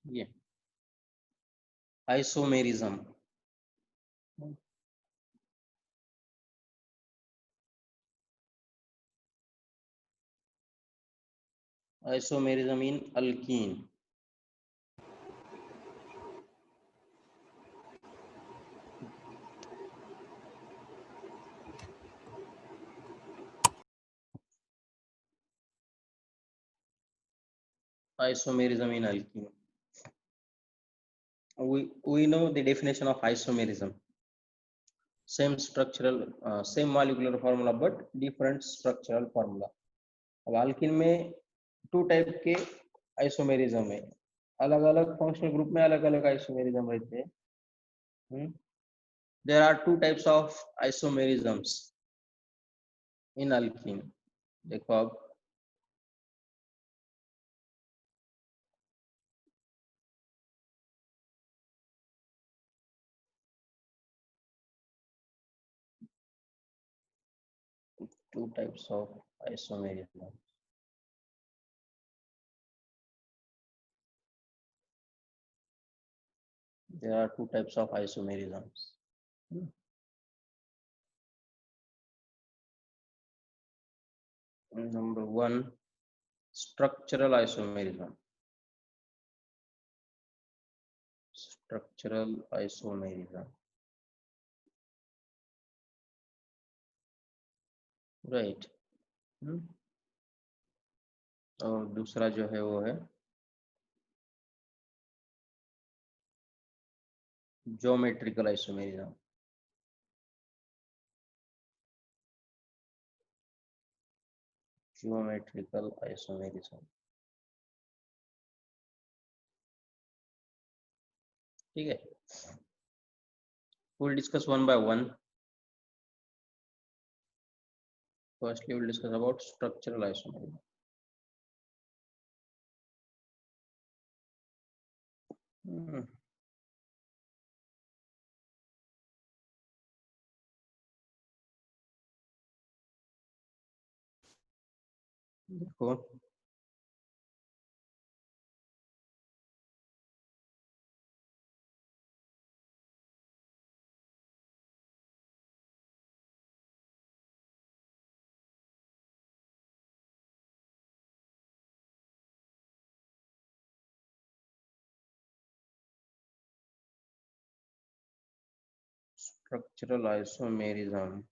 ये isomerism, isomerism in alkyne. Isomerism in alkene. We know the definition of isomerism. Same structural, same molecular formula, but different structural formula. अब alkene में to type के isomerism है, अलग अलग functional group में अलग अलग आइसोमेरिज्म रहते हैं। There are two types of isomerisms in alkene. देखो अब two types of isomerism. There are two types of isomerisms. Number one, structural isomerism. Structural isomerism. Right. और दूसरा जो है वो है ज्योमेट्रिकल आइसोमेरिज्म। ज्योमेट्रिकल आइसोमेरिज्म, ठीक है। we'll discuss one by one. Firstly, we'll discuss about structural isomerism. देखो structural isomerism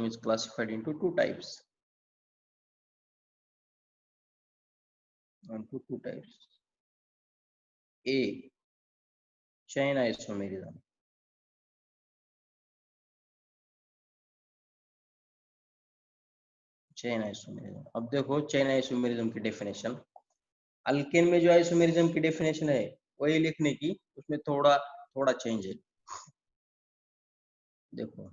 is classified into two types. Two types. A, chain isomerism. Chain isomerism. अब देखो चेन आइसोमेरिज्म की definition, alkane में जो isomerism की definition है वही लिखने की, उसमें थोड़ा थोड़ा चेंज है। देखो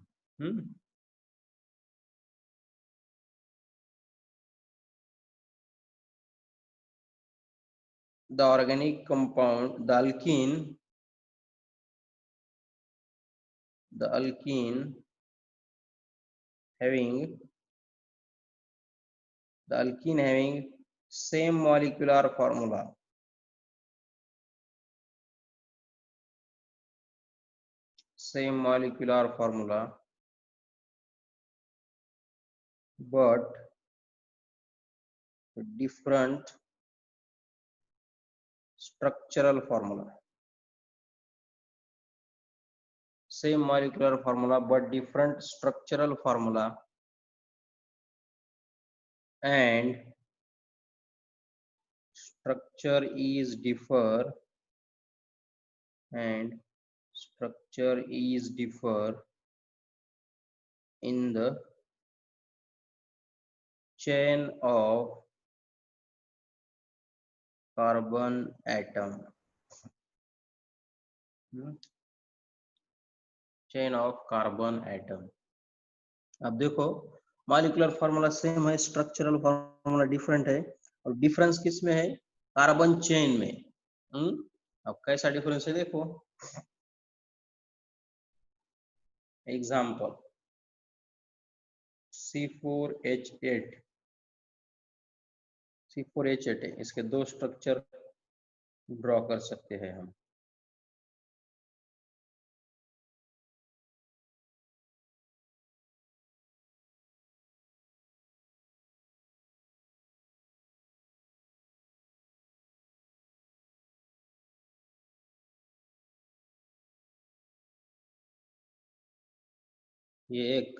the organic compound, the alkene having same molecular formula, but different structural formula. Same molecular formula but different structural formula, and structure is differ in the chain of carbon atom. Chain of carbon atom. अब देखो molecular formula same है, structural formula different है, और difference किस में है? Carbon chain में। अब कैसा डिफरेंस है देखो, एग्जाम्पल C4H8, C4H8 है, इसके दो स्ट्रक्चर ड्रॉ कर सकते हैं हम। ये एक,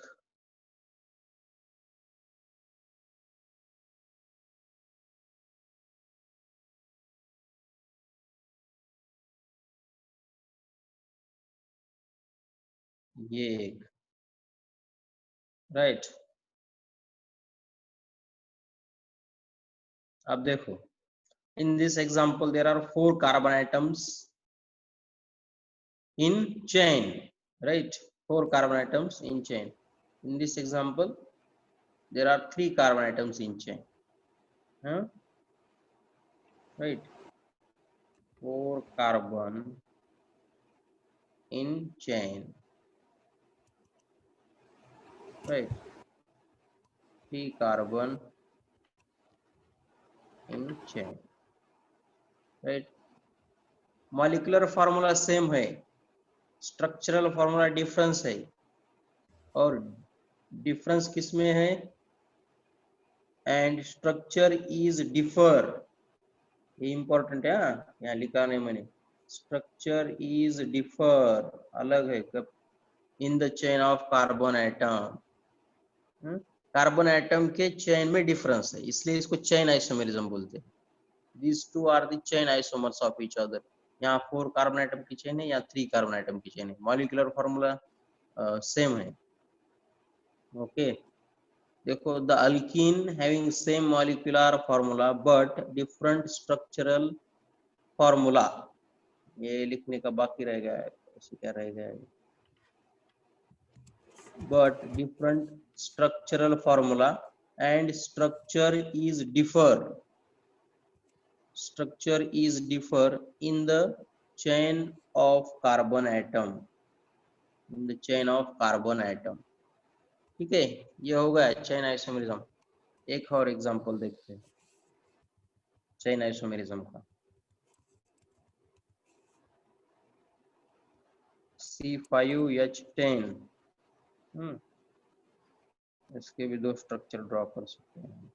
ये एक, राइट। अब देखो, in this example there are 4 carbon atoms in chain, right? 4 carbon atoms in chain. In this example there are 3 carbon atoms in chain, huh? Right, 4 carbon in chain, right? 3 carbon in chain, right? Molecular formula same है, structural formula difference है, और difference किसमें है, and structure is differ, ये important है, यहाँ लिखा नहीं मैंने, स्ट्रक्चर इज डिफर, अलग है कब, in the chain of carbon atom, carbon atom के चेन में डिफरेंस है, इसलिए इसको चेन आइसोमेरिज्म बोलते हैं। These two are the chain isomers of each other. यहाँ 4 कार्बन एटम की चेन है, यहाँ 3 कार्बन एटम की चेन है, मॉलिक्यूलर फॉर्मूला सेम है। ओके, देखो, the alkyne having same molecular formula but different structural formula, ये लिखने का बाकी रह गया है, ऐसे क्या रह गया है, but different structural formula and structure is differ, structure is differ in the chain of carbon atom, in the chain of carbon atom, ठीक है, ये हो गया चेन आइसोमेरिज्म। एक और एग्जांपल देखते हैं चेन आइसोमेरिज्म का, C5H10, इसके भी दो स्ट्रक्चर ड्रॉ कर सकते हैं।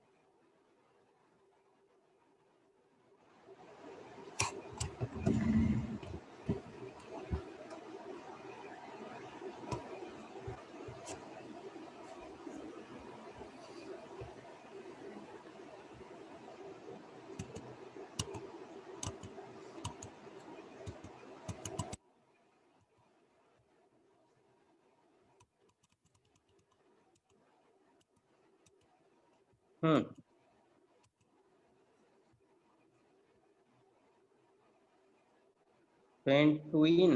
पेंटुइन,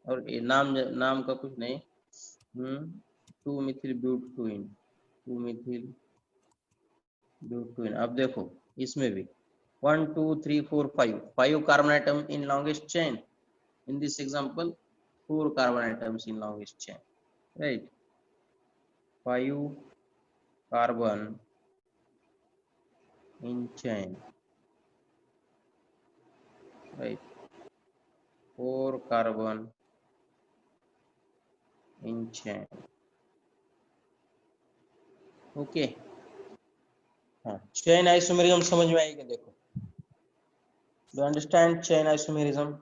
और ये नाम नाम का कुछ नहीं, 2 मिथिल ब्यूटुइन, 2 मिथिल ब्यूटुइन। अब देखो इसमें भी 1 2 3 4 5 carbon atom in longest chain, in this example 4 carbon atoms in longest chain, right? 5 carbon in chain, right? 4 carbon in chain, okay. हाँ, चेन आइसोमेरिज्म समझ में आएगा, देखो, do understand chain isomerism?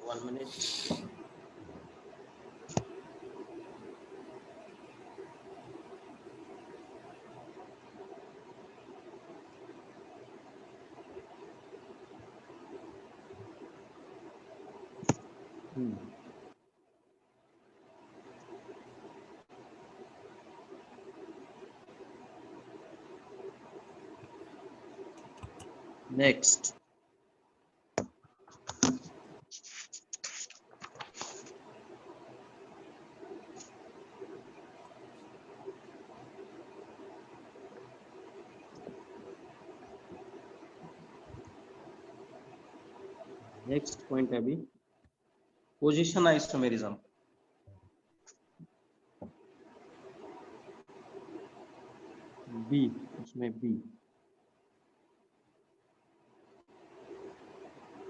1 minute। Next, next point है अभी position isomerism. B, उसमें B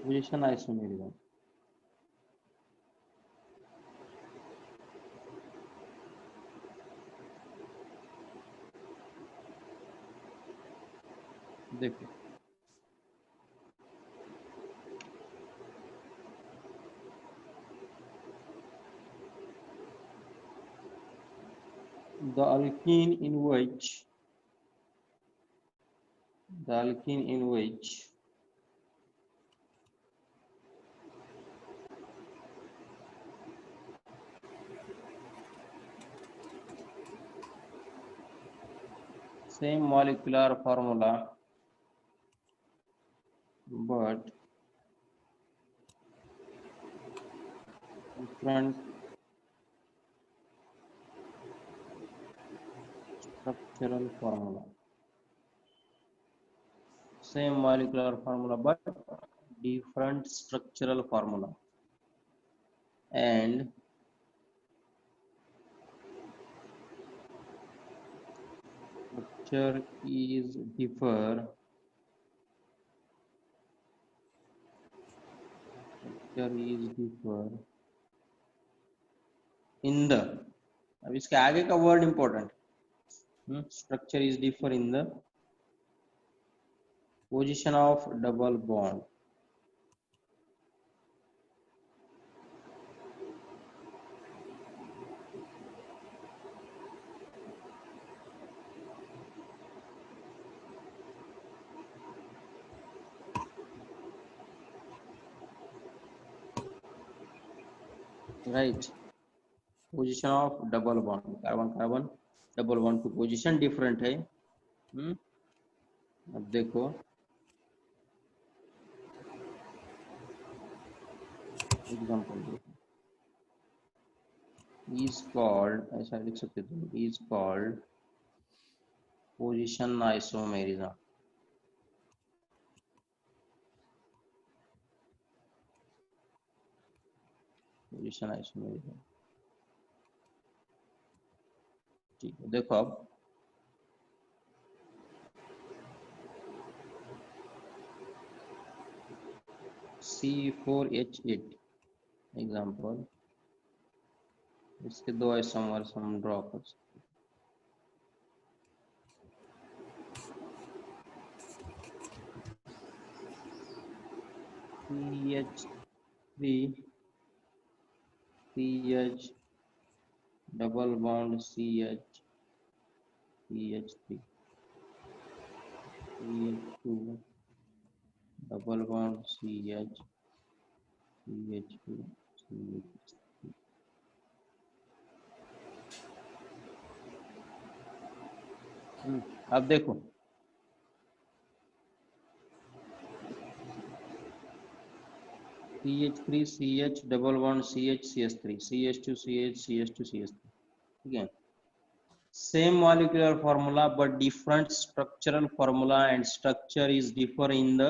position isomerism. देखो the alkene in which same molecular formula but different structural formula, same molecular formula but different structural formula, and structure is differ in the, अब इसके आगे का word important, structure is differ in the position of double bond, right? Position of double bond, carbon carbon double bond की position different है। अब देखो example देखो, is called, ऐसा लिख सकते तुम, is called position isomerism. Position isomerism, ठीक है। देखो अब C4H8 एग्जांपल, इसके दो आइसोमर्स हम ड्रॉ कर सकते हैं। CH double bond CH3 CH2 double bond CH2 अब देखो CH3 CH double bond CH CH3 CH2 CH CH2 CH3, ठीक है। Same molecular formula but different structural formula, and structure is differ in the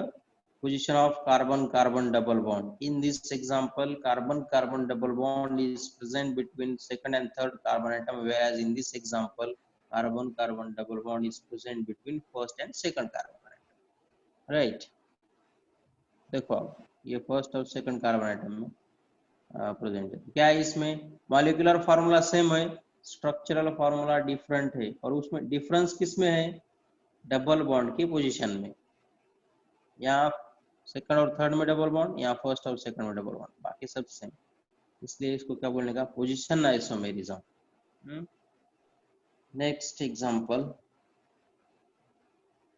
position of carbon carbon double bond. In this example, carbon carbon double bond is present between second and third carbon atom, whereas in this example carbon carbon double bond is present between first and second carbon atom, right? देखो ये first और second carbon atom में present है। क्या है इसमें molecular formula same है, structural formula different है, और उसमें डिफरेंस किसमें है, डबल बॉन्ड की पोजीशन में। यहाँ सेकंड और थर्ड में डबल बॉन्ड, यहाँ फर्स्ट और सेकंड में डबल बॉन्ड, बाकी सब सेम, इसलिए इसको क्या बोलने का, position isomerism. Next example,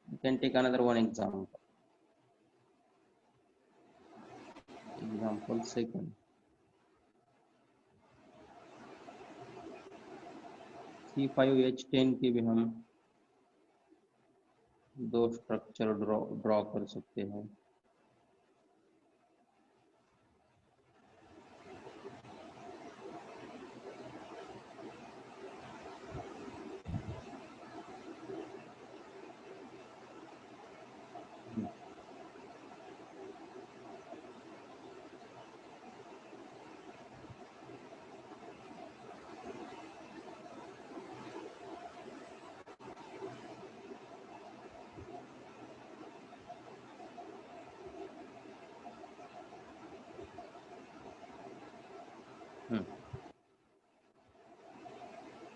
you can take another one example second, C5H10 की भी हम दो स्ट्रक्चर ड्रॉ कर सकते हैं।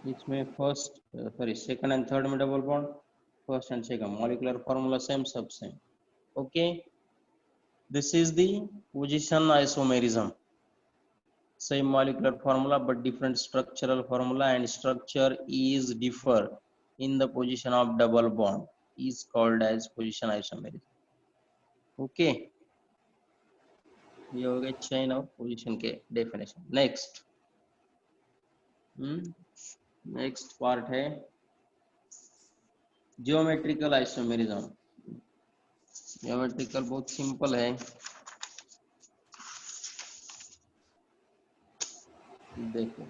इसमें फर्स्ट सेकंड एंड थर्ड में double bond, first and second molecular formula same, सब same. Okay, this is the position isomerism. Same molecular formula but different structural formula, and structure is differ in the position of double bond is called as position isomerism. Okay, ये हो गया chain of position के definition. Next, next part है geometrical isomerism. Geometrical बहुत simple है, देखो.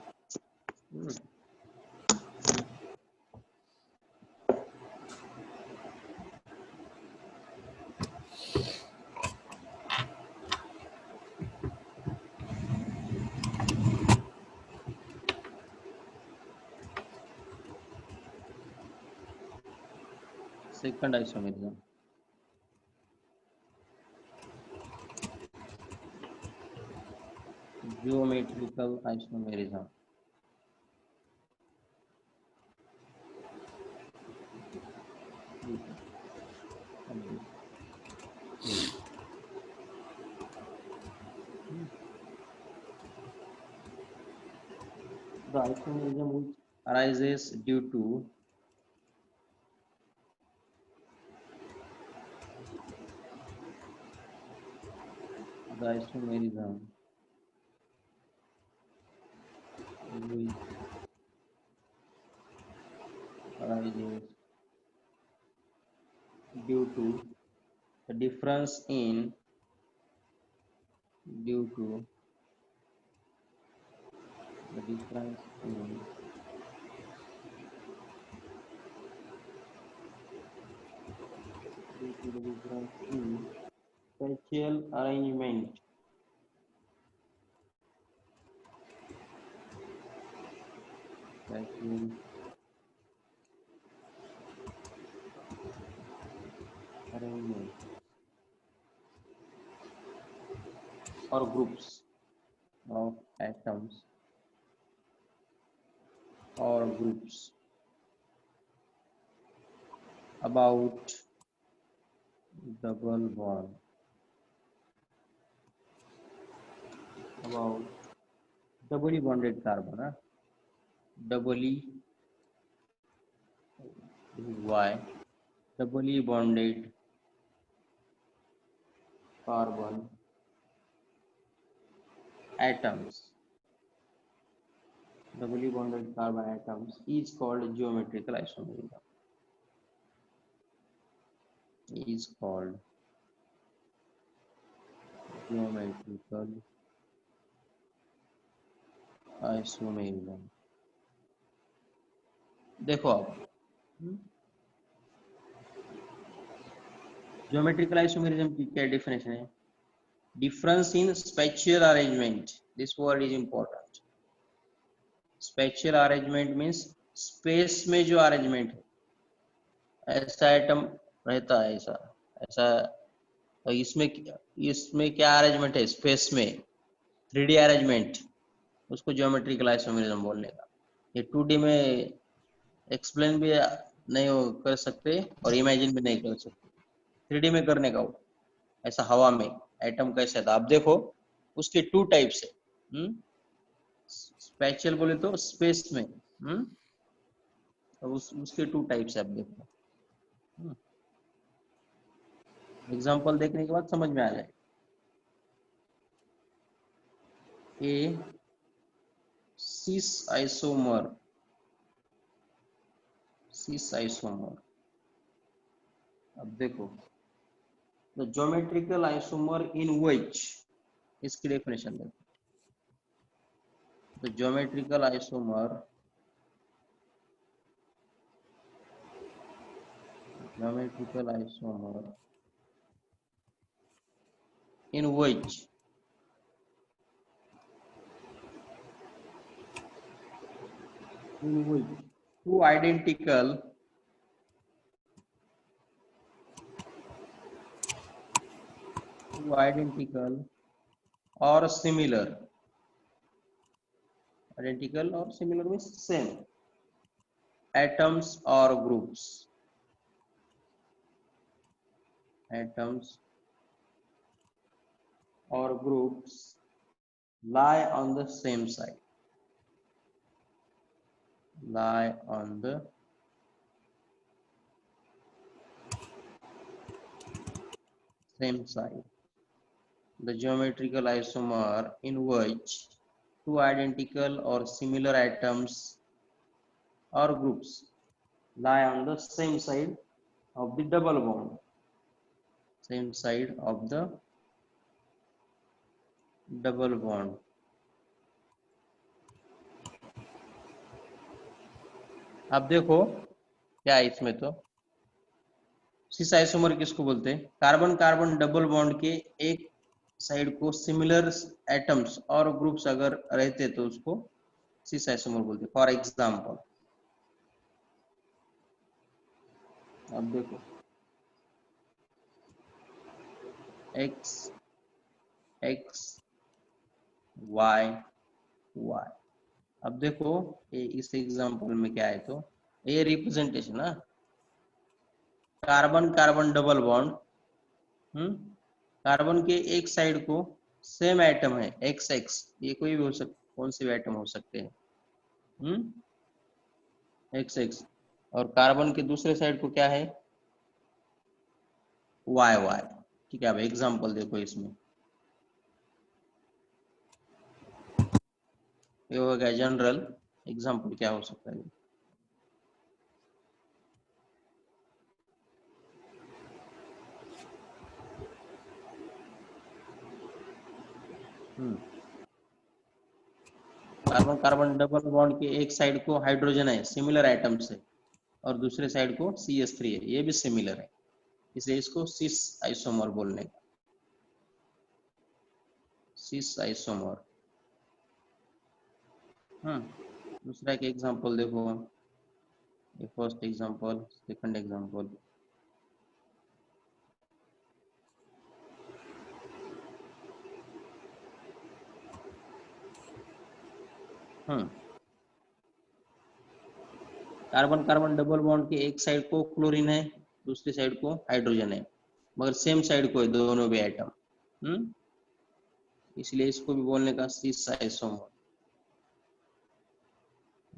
Second isomerism. Geometrical isomerism. The isomerism which arises due to the isomerism which arises due to the difference in spatial arrangement or groups of atoms or groups about double bond, about doubly bonded carbon, doubly, this is Y, doubly bonded carbon atoms, doubly bonded carbon atoms is called geometrical isomerism. Is called geometrical isomerism. देखो आप geometrical isomerism की क्या definition है? Difference in spatial arrangement. This word is important. Spatial arrangement means space में जो arrangement है, ऐसा item रहता है, ऐसा तो इसमें क्या अरेंजमेंट है स्पेस में, 3D अरेंजमेंट, उसको ज्योमेट्रिकल आइसोमेरिज्म बोलने का. ये 2D में एक्सप्लेन भी नहीं कर सकते और इमेजिन भी नहीं कर सकते, 3D में करने का वो, ऐसा हवा में एटम कैसे था. आप देखो उसके 2 टाइप्स है. स्पेशल बोले तो स्पेस में, तो उसके 2 टाइप्स है. आप देखो एग्जांपल देखने के बाद समझ में आ जाए. ए cis isomer, अब देखो the geometrical isomer in which, इसकी डेफिनेशन देखो. the geometrical isomer in which two identical or similar, identical or similar means same, atoms or groups, atoms or groups lie on the same side, lie on the same side. The geometrical isomer in which two identical or similar atoms or groups lie on the same side of the double bond, same side of the double bond. अब देखो क्या है इसमें, तो cis isomer किसको बोलते हैं? Carbon carbon double bond के एक साइड को सिमिलर एटम्स और ग्रुप्स अगर रहते तो उसको सिस आइसोमर बोलते हैं। फॉर एग्जांपल अब देखो x x y y। अब देखो इस एग्जांपल में क्या है, तो ये रिप्रेजेंटेशन है carbon carbon double bond, carbon के एक साइड को सेम एटम है एक्स एक्स, ये कोई भी हो सकता, कौन से भी एटम हो सकते हैं एक्स एक्स, और कार्बन के दूसरे साइड को क्या है वाई वाई। ठीक है, अब एग्जांपल देखो इसमें, ये हो गया जनरल एग्जांपल, क्या हो सकता है कार्बन कार्बन डबल बॉन्ड के एक साइड को हाइड्रोजन है सिमिलर एटम से और दूसरे साइड को CH3 है, ये भी सिमिलर है, इसलिए इसको सिस आइसोमर बोलने का, सिस आइसोमर। दूसरा एक एग्जांपल देखो, ये first example, second example. Carbon carbon double bond के एक साइड को क्लोरीन है, दूसरी साइड को हाइड्रोजन है, मगर सेम साइड को है दोनों भी एटम, इसलिए इसको भी बोलने का cis isomer.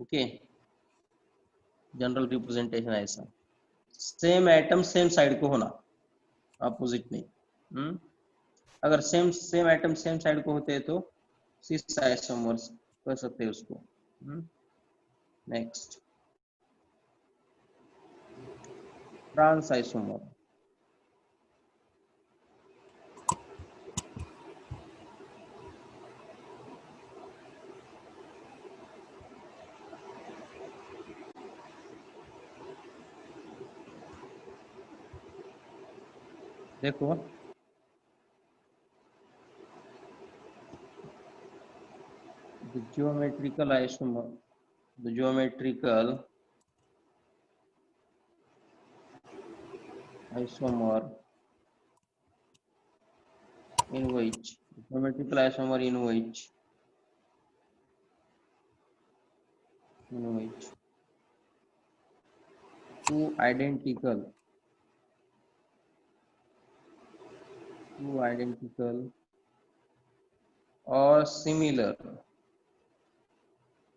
Okay, general representation ऐसा, सेम एटम सेम साइड को होना, अपोजिट नहीं। अगर same same atom same side को होते हैं तो सिस आइसोमर्स कर सकते हैं उसको। Next trans isomer. देखो the geometrical isomer, the geometrical isomer in which, geometrical isomer in which two identical or similar,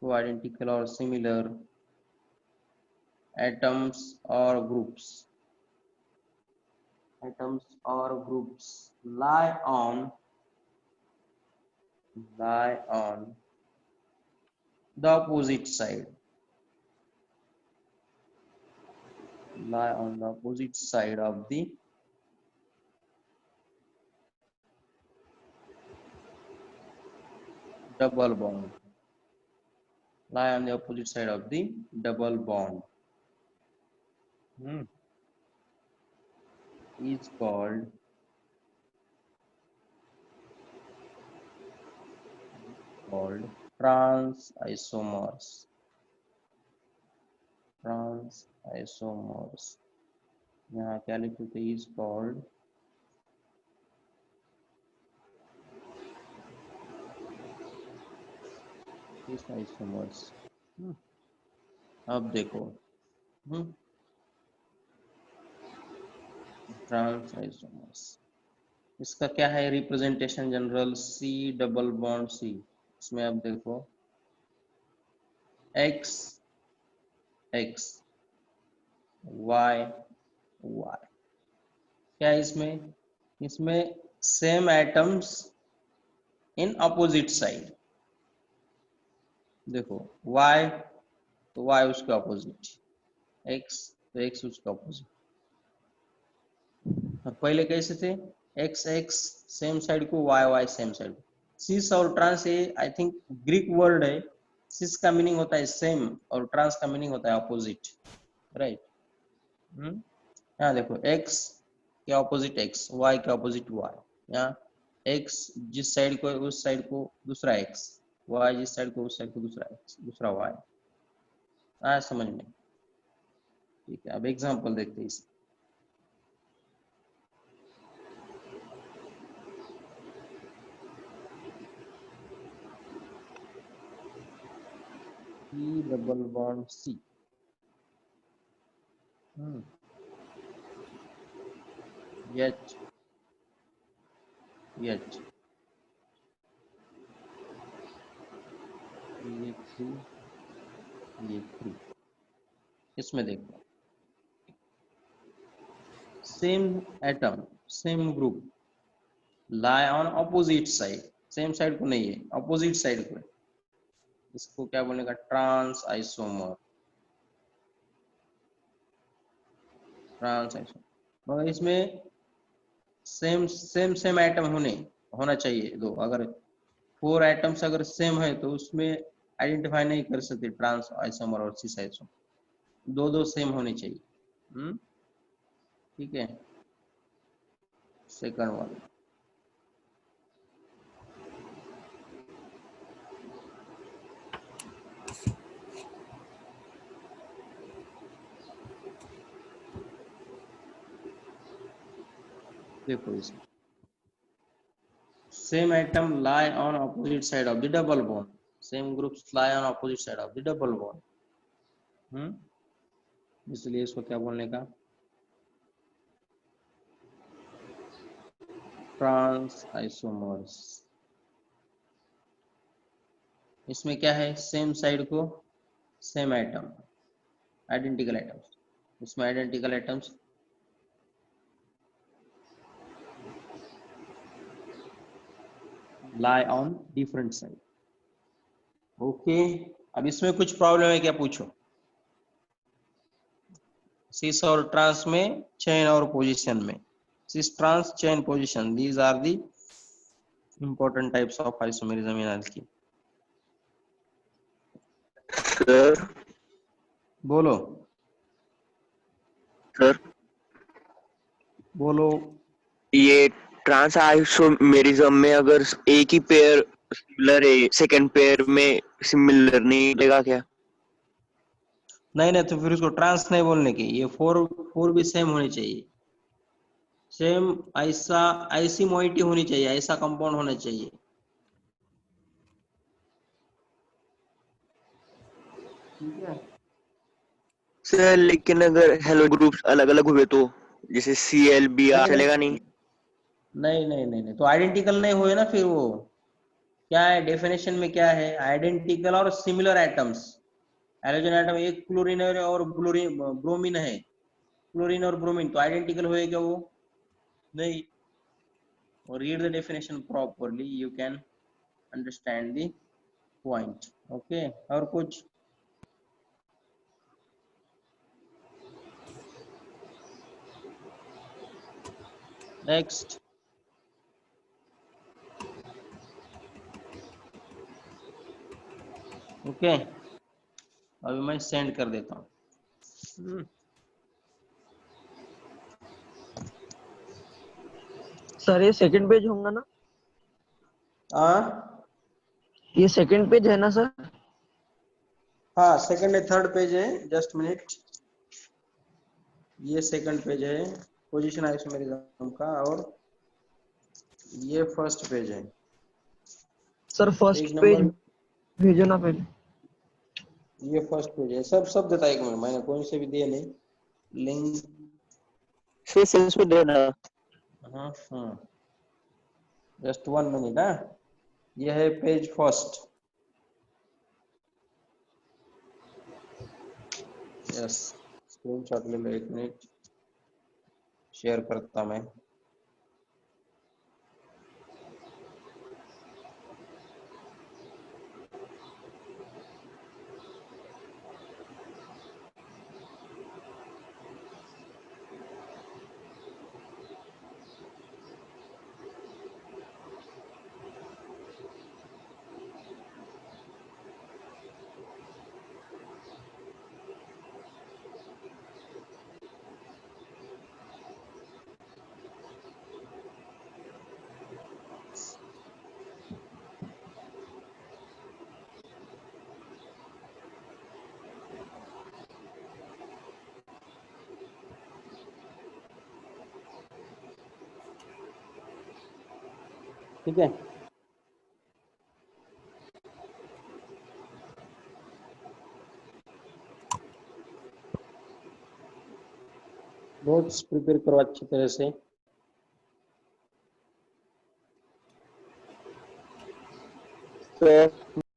two identical or similar atoms or groups lie on the opposite side, lie on the opposite side of the double bond, lie on the opposite side of the double bond, is called trans isomers. यहाँ क्या लिखते थे, is called cis isomers। अब देखो trans isomers, इसका क्या है representation general, C double bond C. इसमें आप देखो एक्स एक्स वाई वाई, क्या है इसमें, इसमें same atoms in opposite side. देखो y तो y उसके अपोजिट, x तो x उसके अपोजिट। और पहले कैसे थे, x x सेम साइड को, y y सेम साइड को। सिस और ट्रांस ये आई थिंक ग्रीक वर्ड है। सिस का मीनिंग होता है सेम और ट्रांस का मीनिंग होता है अपोजिट, राइट। यहाँ देखो x के अपोजिट x, y के अपोजिट y। यहाँ x जिस साइड को उस साइड को दूसरा x, y जिस साइड को उस साइड को दूसरा x दूसरा y। आया समझ में? ठीक है, अब एग्जांपल देखते हैं इस C double bond C। H H ये 3 ये 3। इसमें देखो same atom same group lie on opposite side, same side को नहीं है, अपोजिट साइड को है। इसको क्या बोलेगा, ट्रांस आइसोमर। ट्रांस आइसोमर मगर इसमें सेम एटम होना चाहिए दो। अगर 4 एटम्स अगर सेम है तो उसमें आइडेंटिफाई नहीं कर सकते ट्रांस आइसोमर और सिस आइसोमर, दो सेम होने चाहिए। ठीक है, सेकंड वन देखो, इसमें same atom lie on opposite side of the double bond, same groups lie on opposite side of the double bond। इसलिए इसको क्या बोलने का, ट्रांस आइसोमर्स। इसमें क्या है, सेम साइड को सेम एटम, आइडेंटिकल एटम्स, इसमें identical atoms lie on different side। Okay, अब इसमें कुछ प्रॉब्लम है क्या, पूछो। सिस और ट्रांस में चेन और पोजीशन में, cis trans chain position, these are the important types of isomerism in alkene। Sir बोलो सर बोलो। ये ट्रांस आइसोमेरिज्म में अगर एक ही पेयर सिमिलर है, सेकंड पेयर में सिमिलर नहीं लगेगा क्या? नहीं तो फिर उसको ट्रांस नहीं बोलने की, ये फोर भी सेम होनी चाहिए, सेम ऐसी मोइटी होनी चाहिए, ऐसा कंपाउंड होना चाहिए। ठीक है सर लेकिन अगर हेलो ग्रुप्स अलग अलग हुए तो जैसे CL Br चलेगा नहीं? नहीं तो आइडेंटिकल नहीं हुए ना फिर वो। क्या है डेफिनेशन में, क्या है, आइडेंटिकल और सिमिलर एटम्स। हैलोजन एटम एक क्लोरीन और ब्रोमीन है, क्लोरीन और ब्रोमीन, तो आइडेंटिकल हुए क्या वो, नहीं। और read the definition properly, you can understand the point. Okay, और कुछ, नेक्स्ट। ओके, अभी मैं सेंड कर देता हूँ। सर ये सेकंड पेज होगा ना? ये सेकंड पेज है ना सर? हाँ सेकंड है, थर्ड पेज है, जस्ट मिनट। ये सेकंड पेज है पोजीशन आइसोमेरिज्म का, और ये फर्स्ट पेज है। Sir first page page number भेजो ना पहले। ये फर्स्ट पेज है, सब सब देता है। एक मिनट, मैंने कौन से भी दिए नहीं लिंक। फिर सेल्स में देना। हाँ, जस्ट 1 मिनट। हाँ, ये है पेज फर्स्ट। यस, स्क्रीनशॉट ले लो, 1 मिनट शेयर करता मैं। ठीक है, नोट्स प्रिपेयर करो अच्छी तरह से। तो